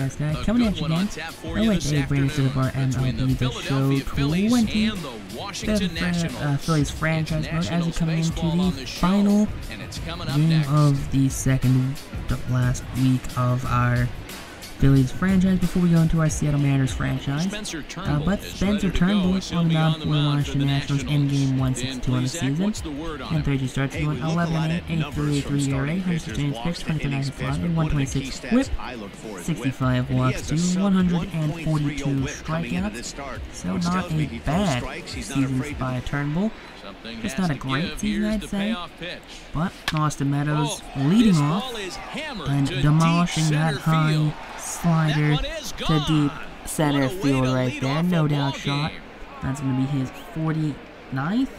Franchise Guy, coming at you again with a brand new episode of our MLB The Show 25th Phillies franchise mode as we're coming into the final game of the second to last week of our Phillies franchise before we go into our Seattle Mariners franchise. But Spencer Turnbull on the mound for the Washington Nationals in game 162 on the season. And 32 starts, going 11 innings, 8.33 ERA, 116 pitch, 29 fly, 126 whip, 65 walks to 142 strikeouts. So not a bad season by Turnbull. Just not a great season, I'd say. But Austin Meadows leading off and demolishing that high slider to deep center field right there. No doubt shot. That's going to be his 49th?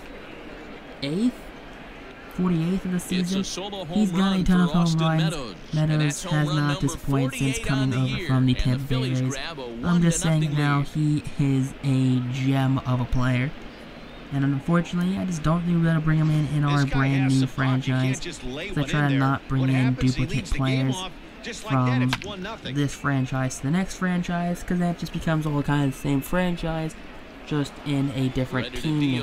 48th of the season. He's got a ton of home runs. Meadows has not disappointed since coming over from the Tampa Bay Rays. I'm just saying now he is a gem of a player. And unfortunately, I just don't think we're going to bring him in our brand new franchise. So I try to not bring in duplicate players from this franchise to the next franchise, because that just becomes all kind of the same franchise, just in a different team.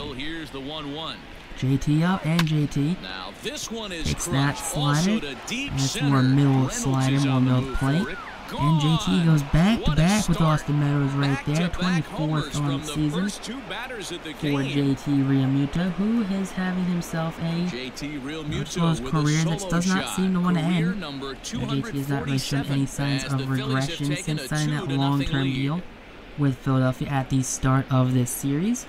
JT up, and JT takes that slider. That's more middle slider, more middle plate. And JT goes back-to-back with Austin Meadows right there, 24th on the season for JT Realmuto, who is having himself a career that does not seem to want to end. JT has not really shown any signs of regression since signing that long-term deal with Philadelphia at the start of this series.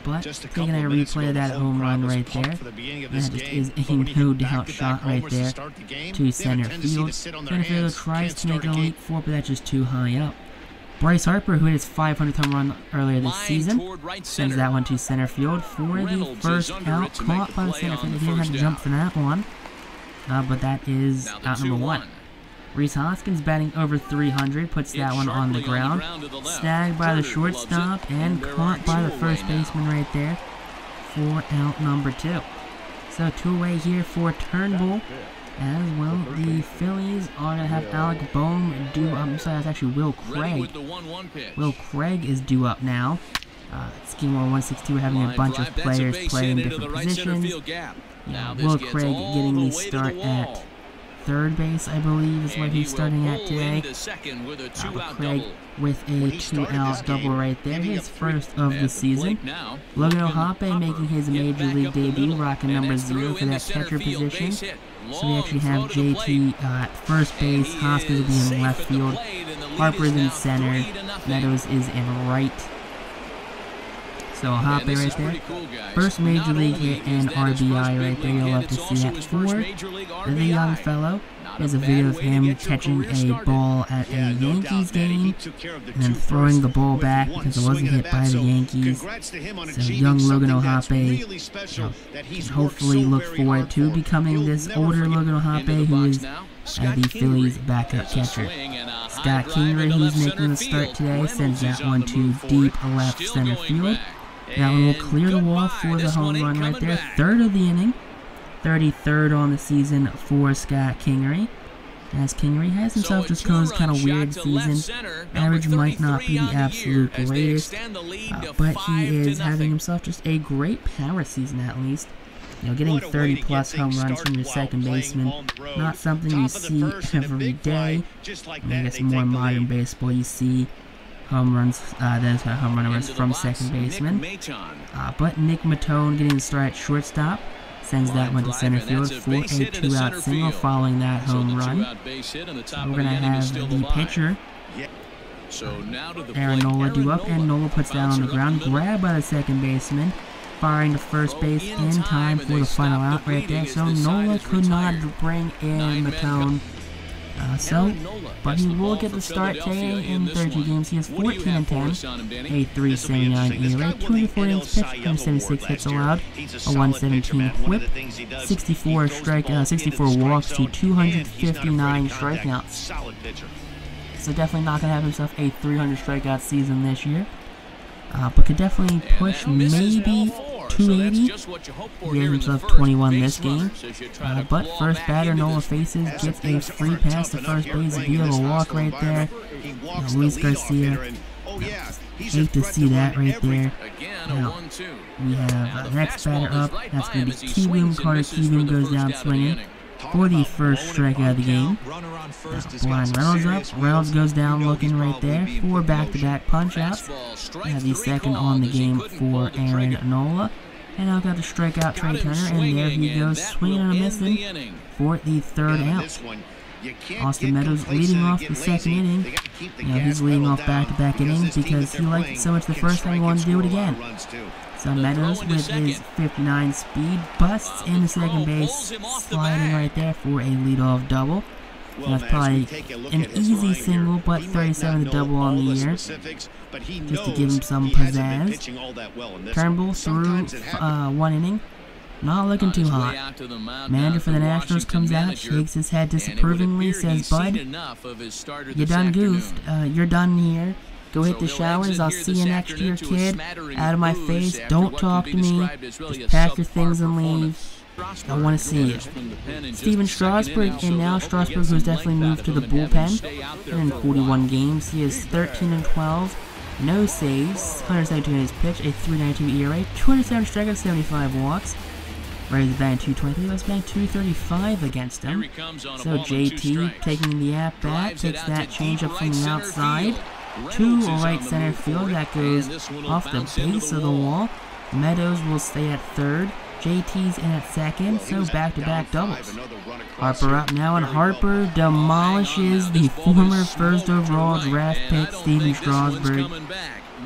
But taking a replay of that home run right there, that just is a no doubt shot right there to center field. Center field tries to make a leap for it, but that's just too high up. Bryce Harper, who hit his 500th home run earlier this season, sends that one to center field for the first out, caught by the center field. He didn't have to jump for that one, but that is out number one. Rhys Hoskins batting over 300, puts that one on the ground. Snagged by the shortstop and caught by the first baseman right there for out number two. So two away here for Turnbull. As well, the Phillies are going to have Alec Bohm due up. I'm sorry, that's actually Will Craig. Will Craig is due up now. It's game 162. We're having a bunch of players playing different positions. Will Craig getting the start at third base, I believe, is what he's starting at today. Craig with a two-out double right there, his first of the season. Logan making his major league debut, rocking number 0 for that catcher position. So we actually have JT at first base, Hoskins will be in left field, Harper's in center, Meadows is in right. So Hoppe right there, first major league hit and RBI right there. You'll love to see that for the young fellow. There's a video of him catching a ball at a Yankees game and then throwing the ball back because it wasn't hit by the Yankees. So young Logan can hopefully look forward to becoming this older Logan who is the Phillies backup catcher. Scott Kingery, who's making the start today, sends that one to deep left center field. That one will clear the wall for the home run right there. Third of the inning. 33rd on the season for Scott Kingery. As Kingery has himself just kind of weird season. Average might not be the absolute greatest, but he is having himself just a great power season at least. You know, getting 30-plus home runs from your second baseman, not something you see every day. I guess in more modern baseball, you see home runs, home runners from second baseman. But Nick Matone getting the start at shortstop, sends that one to center field for a two-out single following that home run. We're going to have the pitcher, Aaron Nola, due up, and Nola puts that on the ground, grabbed by the second baseman, firing to first base in time for the final out right there. So Nola could not bring in Matone. But he will get the start today in 30 games. He has 14 and 10, a 3.79 ERA, 204 innings pitched, 176 hits allowed, a 117 whip, 64 walks to 259 strikeouts. So definitely not going to have himself a 300 strikeout season this year. But could definitely push maybe 280. He has himself 21 this game. But first batter Nola faces gets a free pass to first base via a walk right there. Luis Garcia. Hate to see that right there. Now, we have next batter up. That's going to be Kieboom. Carter Kieboom goes down swinging for the first strikeout of the game. Blind Reynolds up. Reynolds goes down looking right there for back-to-back punch-outs. We have the second on the game for Aaron Nola. And now got to strike out Trey Turner, and there he goes, swinging and a missing for the third out. Austin Meadows leading off the second inning. He's leading off back-to-back innings because he liked it so much the first time he wanted to do it again. So Meadows with his 59 speed busts into second base, sliding right there for a leadoff double. That's probably an easy single, but 37 the double on the year, just to give him some pizzazz. Turnbull through one inning. Not looking too hot. Manager for the Nationals comes out, shakes his head disapprovingly, says, "Bud, you done goofed. You're done here. Go hit the showers. I'll see you next year, kid. Out of my face. Don't talk to me. Just pack your things and leave. I want to see you." Steven Strasburg, and now Strasburg, who's definitely moved to the bullpen. In 41 games, he is 13-12. No saves, 172 in his pitch, a 3.92 ERA, 207 strikeouts, 75 walks. Rays batting 223, let's batting 235 against him. So JT taking the at-bat, takes that changeup from the outside to right center field. That goes off the base of the wall. Meadows will stay at third. JT's in at second, so back-to-back doubles. Harper up now, and Harper demolishes the former first overall draft pick, Steven Strasburg.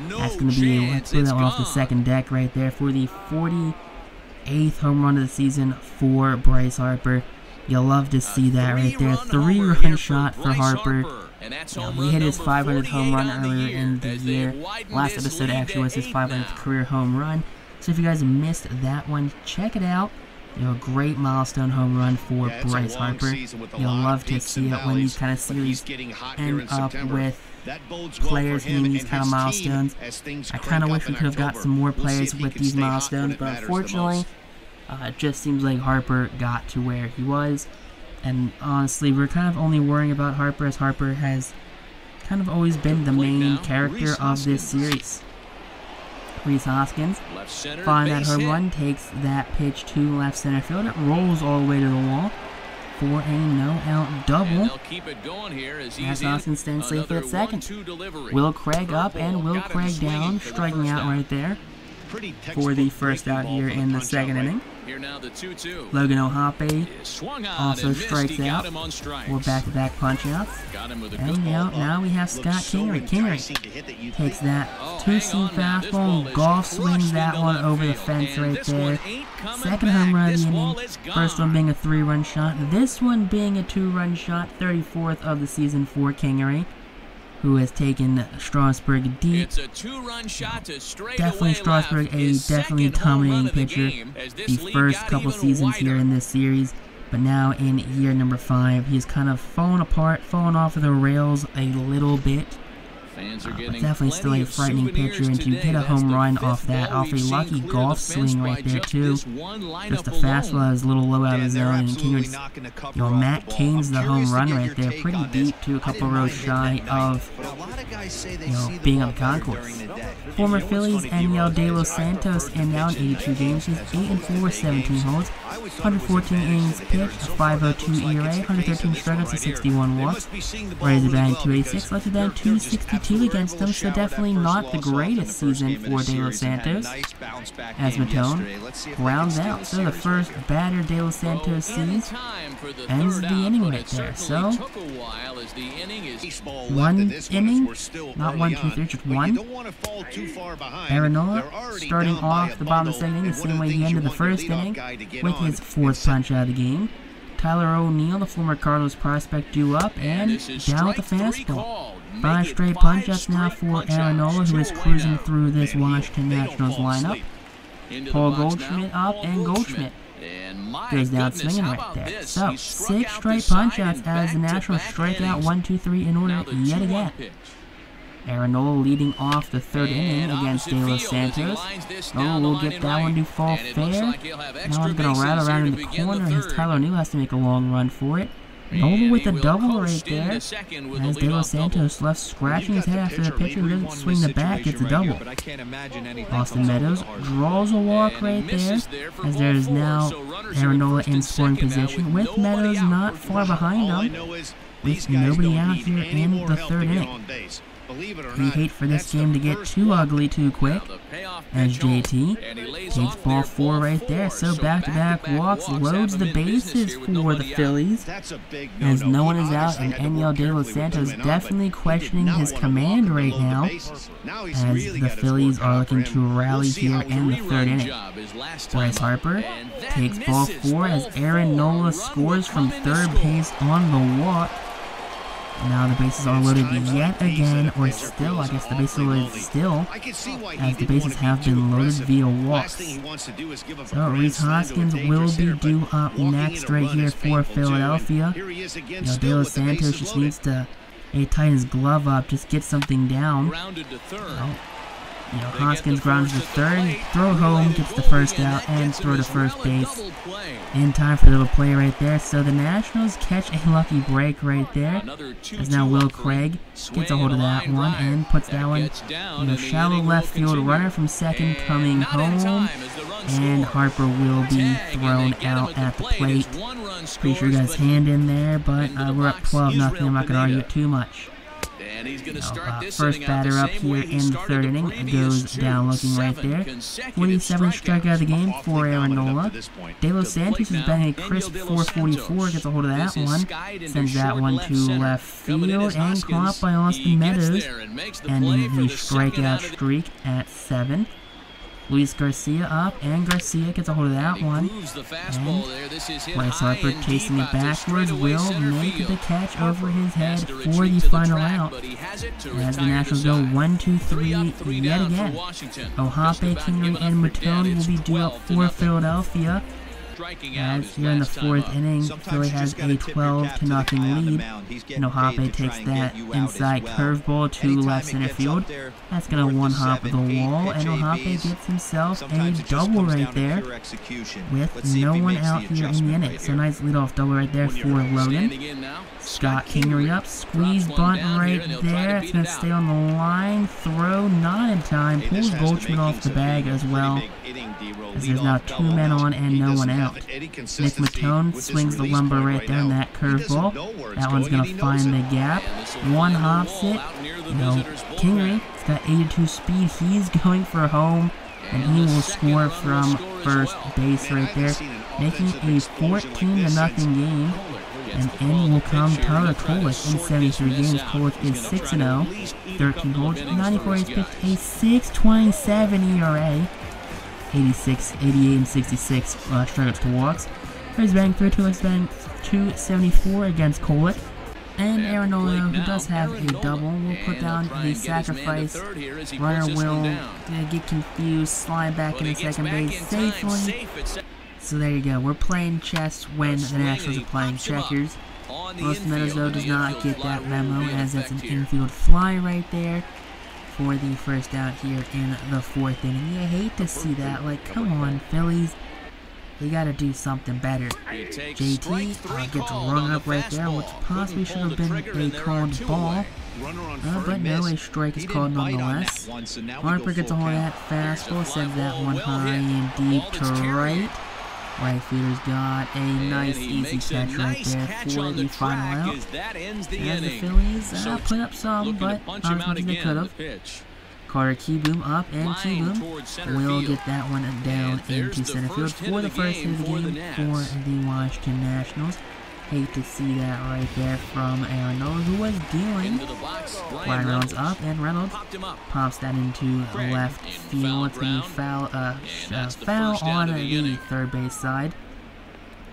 That's going to be, let's put that one off the second deck right there for the 48th home run of the season for Bryce Harper. You'll love to see that right there. 3-run shot for Harper. He hit his 500th home run earlier in the year. Last episode actually was his 500th career home run. So if you guys missed that one, check it out. A great milestone home run for Bryce Harper. You'll love to see it when these kind of series end up with players hitting these kind of milestones. I kind of wish we could have got some more players with these milestones, but unfortunately, it just seems like Harper got to where he was. And honestly, we're kind of only worrying about Harper, as Harper has kind of always been the main character of this series. Rhys Hoskins, following that home run, takes that pitch to left center field. It rolls all the way to the wall for a no-out double. As Hoskins stands safely at second. Will Craig up and Will Craig down, striking out right there for the first out here in the second inning. Logan O'Hoppe also strikes out for back-to-back punch-outs. And now we have Scott Kingery. Kingery takes that two-seam fastball, golf swings that one over the fence right there. Second home run of the inning. First one being a 3-run shot. This one being a 2-run shot. 34th of the season for Kingery, who has taken Strasburg deep. It's a 2-run shot to definitely Strasburg, a definitely dominating pitcher the first couple seasons here in this series, but now in year number 5, he's kind of fallen apart, fallen off of the rails a little bit. But definitely still a frightening pitcher, and to hit a home run off that, off a lucky golf swing right there too. Just a fastball that was a little low out of the zone, and Kingery, Matt Cain's the home run right there, pretty deep to a couple rows shy of, being on the concourse. Former Phillies and De Los Santos, and now in 82 games, he's 8-4, 17 holds, 114 innings pitched, 5.02 ERA, 113 strikeouts, 61 walks. Rays are batting 286, left batting 262 against them, so definitely not the greatest season for De Los Santos. As Matone rounds out, so the first batter De Los Santos sees ends the inning right there. So one inning, not 1, 2, 3, just one. Aaron Nola starting off the bottom of the second inning the same way he ended the first inning, with his 4th punch out of the game. Tyler O'Neill, the former Cardinals prospect, due up and down with the fastball. 5 straight punch-ups now for Aaron Nola, who is cruising through this Washington Nationals lineup. Paul Goldschmidt up, and Goldschmidt goes down swinging right there. So, 6 straight punch-outs as the Nationals strike out 1, 2, 3 in order yet again. Aaron Nola leading off the third inning against De Los Santos. Nola will get that one to fall fair. Now I'm going to rattle around in the corner as Tyler New has to make a long run for it. Nola with a double right there, as De Los Santos left scratching his head after the pitcher doesn't swing the bat, gets a double. Austin Meadows draws a walk right there, as there is now Aaron Nola in scoring position, with Meadows not far behind him, with nobody out here in the third inning. We hate for this game to get too ugly too quick, as JT takes ball 4 right there, so back-to-back walks, loads the bases for the Phillies, as no one is out, and Eniel De Los Santos definitely questioning his command right now, as the Phillies are looking to rally here in the third inning. Bryce Harper takes ball 4 as Aaron Nola scores from third base on the walk. Now the bases are loaded yet again, or still, I guess the bases are loaded still, as the bases have been loaded via walks. So Rhys Hoskins will be due up next right here for Philadelphia. De Los Santos just needs to tighten his glove up, just get something down. Hoskins grounds to third, throw home, gets the first out, and throw to first base in time for the little play right there. So the Nationals catch a lucky break right there, as now Will Craig gets a hold of that one and puts that one in the shallow left field. Runner from second coming home, and Harper will be thrown out at the plate. Pretty sure he got his hand in there, but we're up 12-0. I'm not going to argue it too much. First batter up here in the third inning. It goes down looking right there. 47th strikeout of the game for Aaron Nola. De Los Santos has been a crisp 444. Gets a hold of that one. Sends that one to left field and caught by Austin Meadows. Ending the strikeout streak at 7. Luis Garcia up, and Garcia gets a hold of that one. And Bryce Harper chasing it backwards will make the catch over his head for the final out. As the Nationals go 1-2-3 yet again. Ohape, Kingery, and Matone will be due up for Philadelphia. As here in the fourth inning, Philly has a 12-0 lead, and Ohape takes that inside curveball to left center field. That's going to one-hop the wall, and Ohape gets himself a double right there with no one out here in the inning. So nice leadoff double right there for Logan. Scott Kingery up, squeeze bunt right there. It's going to stay on the line. Throw not in time. Pulls Goldschmidt off the bag as well, as there's now 2 men on and no one out. Nick Matone swings the lumber right there in that curveball. That one's going to find the gap. One hops it. Kingery, he's got 82 speed. He's going for home, and he will score from first base right there, making it a 14-0 game. And in will come Tyler Kolek in 73 games. Kolek is 6-0, 13 holds, 94 innings pitched, a 6.27 ERA. 86, 88, and 66 strikeouts to walks. Here's batting 32, let's batting 274 against Kolek. And Aaron Nola, who does have a double, will put down the sacrifice. Runner will get confused, slide back into second base safely. So there you go, we're playing chess when the Nationals are playing checkers. Austin Meadows, though, does not get that memo, as that's an infield fly right there for the first out here in the fourth inning. You hate to see that. Like, come on, Phillies. You gotta do something better. JT gets run up right there, which possibly should have been a called ball. But no, a strike is called nonetheless. Harper gets a hold of that fastball, sends that one high and deep to right. Right fielder's got a nice easy catch right there for the final out. And the Phillies put up some, but not as much as they could have. Carter Kieboom up, and Kieboom will get that one down into center field for the first hit of the game for the Washington Nationals. Hate to see that right there from Aaron Nola, who was dealing. Ryan Reynolds up, and Reynolds pops that into left field. It's going to be foul on the third base side.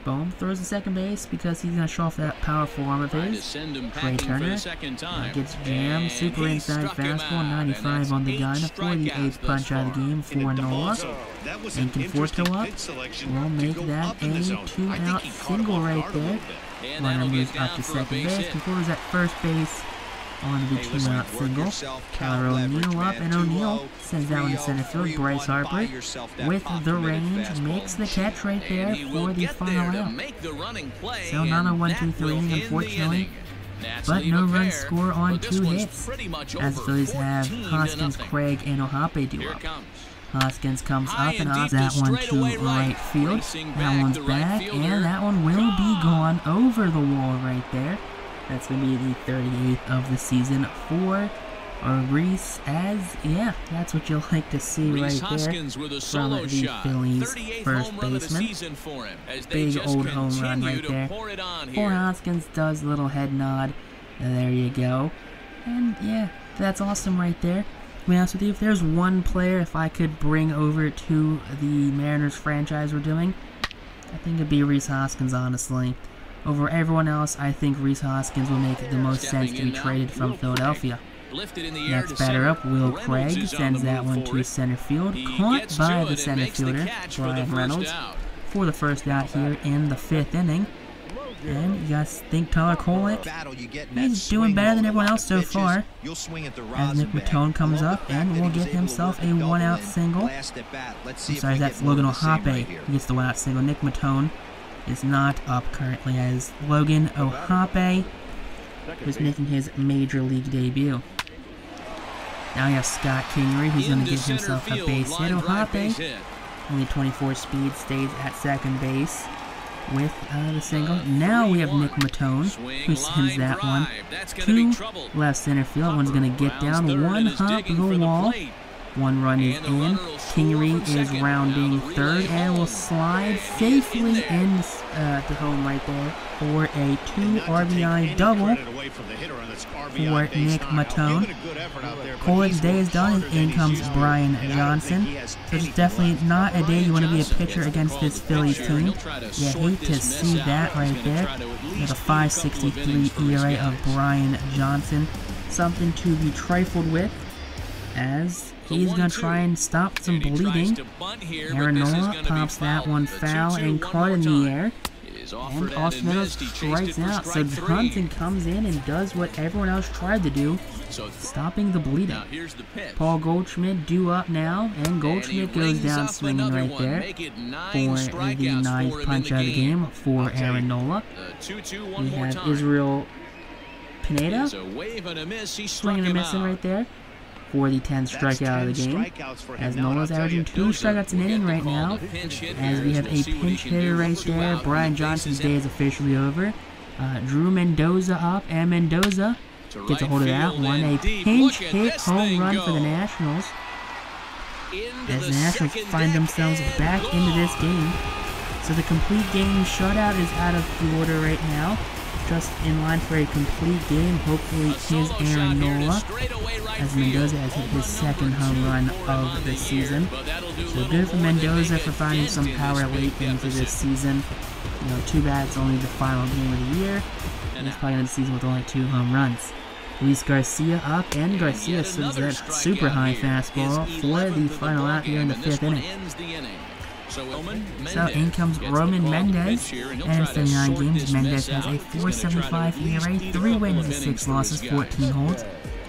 Boom, throws to second base because he's going to show off that powerful arm of his. Trey Turner gets jammed, super inside fastball, 95 on the gun for the 8th punch out of the game for Nola. And can Forto up, will make that a 2-out single right there. Runner moves up to second base, Conforto's at first base, on the two-out single. Tyler O'Neill up, and O'Neill sends that one to center field. Bryce Harper, with the range, makes the catch right there for the final out. So not a 1-2-3 inning, unfortunately, but no runs score on 2 hits, as the Phillies have Hoskins, Craig, and Ohape due up. Hoskins comes up and offs that one to right field. That one's back, and that one will be gone over the wall right there. That's going to be the 38th of the season for Reese, yeah, that's what you'll like to see right there from the Phillies first baseman. Big old home run right there. Poor Hoskins does a little head nod. There you go. And yeah, that's awesome right there. To be honest with you, if there's one player if I could bring over to the Mariners franchise we're doing, I think it'd be Rhys Hoskins, honestly. Over everyone else, I think Rhys Hoskins will make the most sense to be traded from Philadelphia. Next batter up, Will Craig sends that one to center field. Caught by the center fielder, Brian Reynolds, for the first out here in the 5th inning. And you guys think Tyler Kolek, he's doing better than everyone else so far. As Nick Matone comes up and will get himself a 1-out single. I'm sorry, that's Logan Ohape. He gets the 1-out single. Nick Matone is not up currently, as Logan Ohape is making his major league debut. Now you have Scott Kingery, who's going to get himself a base hit. Ohape, only 24 speed, stays at second base with the single. Now we have Nick Matone, who sends that one to left center field. One's going to get down, one hop the wall. 1 run is in. Kingery is rounding third and will slide safely in to home right there for a 2 RBI double for Nick Matone. Kolek's day is done, and in comes Brian Johnson. So it's definitely not a day you want to be a pitcher against this Phillies team. You hate to see that right there. With a 5.63 ERA of Brian Johnson. Something to be trifled with, as he's going to try and stop some bleeding. Aaron Nola pops that one foul and caught in the air. And Austin Meadows strikes out. So Johnson comes in and does what everyone else tried to do, stopping the bleeding. Paul Goldschmidt due up now, and Goldschmidt goes down swinging right there for the 9th punch out of the game for Aaron Nola. We have Israel Pineda swinging and missing right there for the 10th strikeout of the game, as Nola's averaging 2 strikeouts an inning right now, as we have a pinch hitter right there. Brian Johnson's day is officially over. Drew Mendoza up, and Mendoza gets a hold of that one. A pinch hit home run for the Nationals, as the Nationals find themselves back into this game. So the complete game shutout is out of order right now. Just in line for a complete game. Hopefully his Aaron Nola, as Mendoza has hit his 2nd home run of the season. So good for Mendoza for finding some power late into this season. You know, too bad it's only the final game of the year, and he's probably going to the season with only 2 home runs. Luis Garcia up, and Garcia swings that super high fastball for the final out here in the 5th inning. So in comes Roman Mendez, and in 79 games, Mendez has a 4.75 ERA, 3 wins and 6 losses, 14 holds,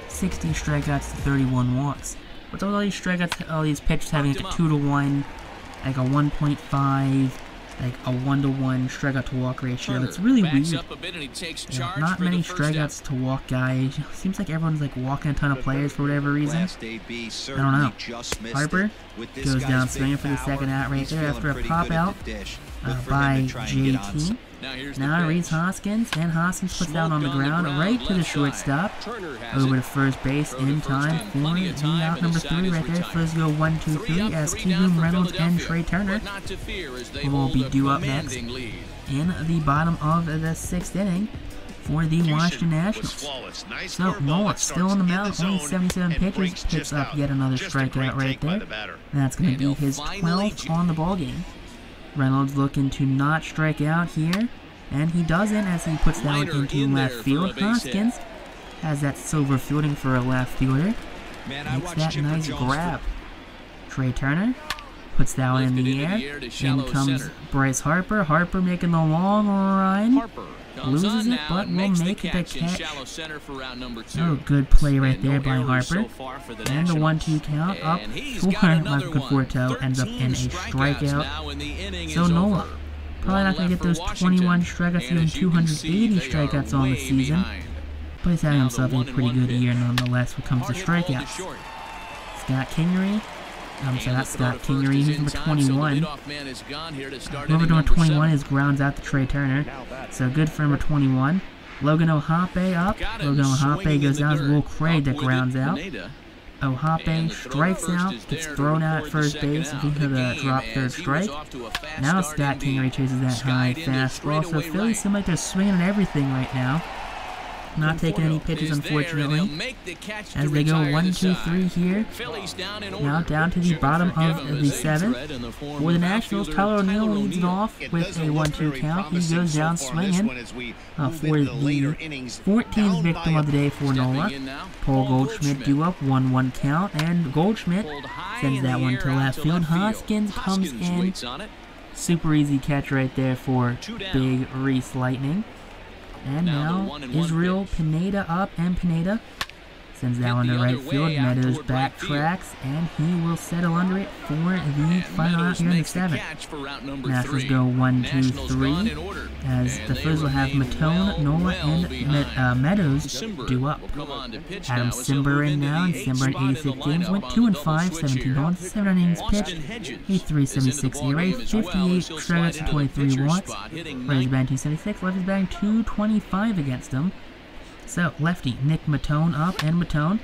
16 strikeouts to 31 walks. With all these strikeouts, all these pitches having like a 2-to-1, like a 1.5, like a 1-to-1 strikeout to walk ratio. It's really weird. You know, not many strikeouts to walk guys. Seems like everyone's like walking a ton of players for whatever reason. I don't know. Harper goes down swinging for the 2nd out right there after a pop out by JT. Now Rhys Hoskins, and Hoskins puts down on the ground right to the shortstop, over to first base in time for the out number 3 right there. Phillies go 1-2-3 as Keegan Reynolds and Trey Turner will be due up next in the bottom of the 6th inning for the Washington Nationals. So Nola still on the mound, only 77 pitches, picks up yet another strikeout right there. And that's going to be his 12th on the ballgame. Reynolds looking to not strike out here, and he doesn't as he puts that one into left field. Hoskins has that silver fielding for a left fielder. Makes that nice grab. Trey Turner puts that one in the air. In comes Bryce Harper. Harper making the long run loses it, but will make the catch. Oh, good play right there by Harper. And the 1-2 count up for Michael Conforto ends up in a strikeout. So Nola, probably not going to get those 21 strikeouts, even 280 strikeouts on the season. But he's having himself a pretty good year nonetheless when it comes to strikeouts. Scott Kingery. I'm sorry, not Scott Kingery, he's number 21. Whoever number 21 is grounds out to Trey Turner. So good for number 21. Logan Ohape up. Logan Ohape goes down. It's Will Craig that grounds out. Ohape strikes out, gets thrown out at first base. If he could drop third strike. Now Scott Kingery chases that high fastball. So Phillies seem like they're swinging at everything right now. Not taking any pitches, unfortunately, as they go 1-2-3 here. Now down to the bottom of the 7th. For the Nationals, Tyler O'Neill leads it off with a 1-2 count. He goes down swinging for the 14th victim of the day for Nola. Paul Goldschmidt due up, 1-1 count, and Goldschmidt sends that one to left field. Hoskins comes in. Super easy catch right there for Big Reese Lightning. And now Israel Pineda up, and Pineda sends that one to right field. Meadows backtracks, and he will settle under it for the final out here in the 7th. Nationals go 1-2-3, as the Phillies will have Matone, Nola, and Meadows due up. Adam Simber in now, and Simber in 86 games went 2-5, 17 home, 7 innings pitched, a 3.76 ERA, 58 strikeouts, and 23 walks. Right is batting 276, left is batting 225 against him. So, lefty Nick Matone up, and Matone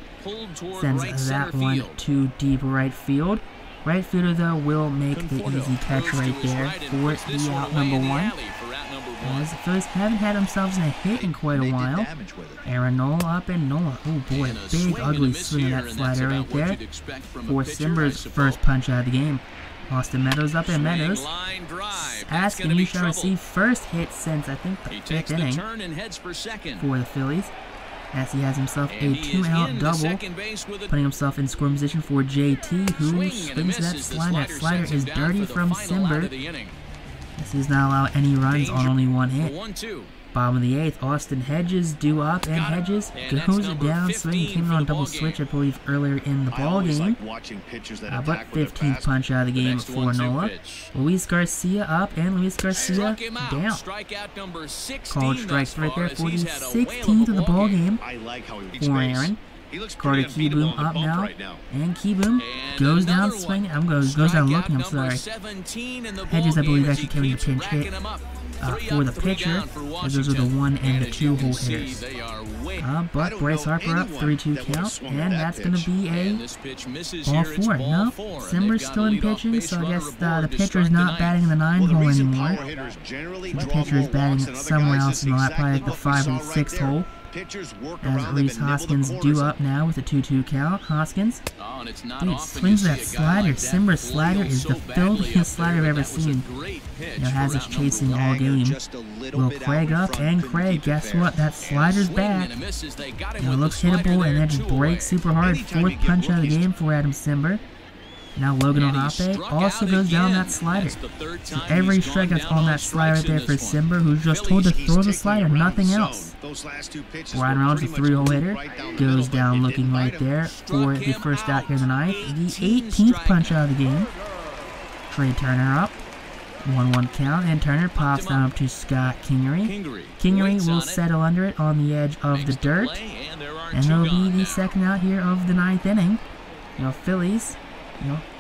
sends that one to deep right field. Right fielder, though, will make the easy catch right there for the out number 1. As the Phillies haven't had themselves in a hit in quite a while. Aaron Nola up, and Nola, oh boy, big ugly swing of that slider right there for Simber's first punch out of the game. Austin Meadows up, and Meadows asking who shall receive first hit since I think the 5th inning for the Phillies, as he has himself a 2-out double, putting himself in scoring position for JT, who swings that slider. That slider is dirty from Simber, as he does not allow any runs on only 1 hit. Bottom of the 8th, Austin Hedges due up, and Hedges goes down swinging. Came on double switch, I believe, earlier in the ball game. But 15th punch out of the game for Nola. Luis Garcia up, and Luis Garcia down. Called strikes right there for the 16th of the ball game for Aaron. Carter Keyboom up now, and Keyboom goes down swinging. Goes down looking, I'm sorry. Hedges, I believe, actually carrying the pinch hit for the pitcher, as those are the 1 and the 2 hole hitters. But Bryce Harper up, 3-2 count, and that's going to be a ball 4. No, Simber's still in pitching, so I guess the pitcher is not batting in the 9 hole anymore. The pitcher is batting somewhere else in the lap, probably like the 5 or the 6 hole. As Reese Hoskins due up now with a 2-2 count. Hoskins, dude, swings that slider. Simber's slider is the filthiest slider I've ever seen. Has us chasing all game. Will Craig up, and Craig, guess what? That slider's back. Looks hittable, and then just breaks super hard. 4th punch out of the game for Adam Simber. Now Logan Ohape also goes down that slider. So every strikeout's on that slider right there for Simber, who's just told to throw the slider, nothing else. Brian Reynolds, a 3-hole hitter, goes down looking right there for the first out here in the 9th. The 18th punch out of the game. Trey Turner up. 1-1 count, and Turner pops down up to Scott Kingery. Kingery will settle under it on the edge of the dirt. And it'll be the second out here of the 9th inning. Phillies,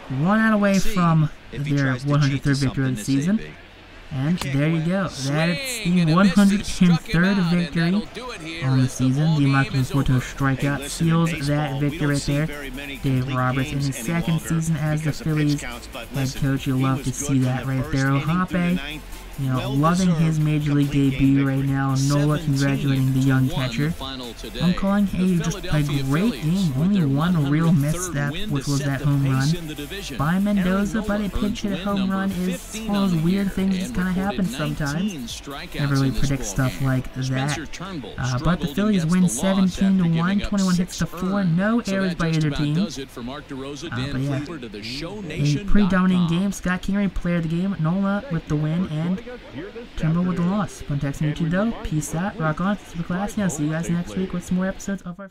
1 out away from their 103rd victory of the season. And there you go. That's the 103rd victory on the season. The Michael Conforto strikeout seals that victory right there. Dave Roberts in his 2nd season as the Phillies head coach. You'll love to see that right there. Ohape, loving his Major League debut right now. Nola congratulating the young catcher. I'm calling just a great game. Only 1 real misstep, which was that home run by Mendoza, but a pinch hit home run is one of those weird things that just kind of happen sometimes. Never really predict stuff like that. But the Phillies win 17-1, 21 hits to 4, no errors by either team. But yeah, a pretty dominating game. Scott Kingery, player of the game. Nola with the win, and Timber with the loss. Fun text on YouTube though. Peace out. Rock on. Super classy. I'll see you guys next week with some more episodes of our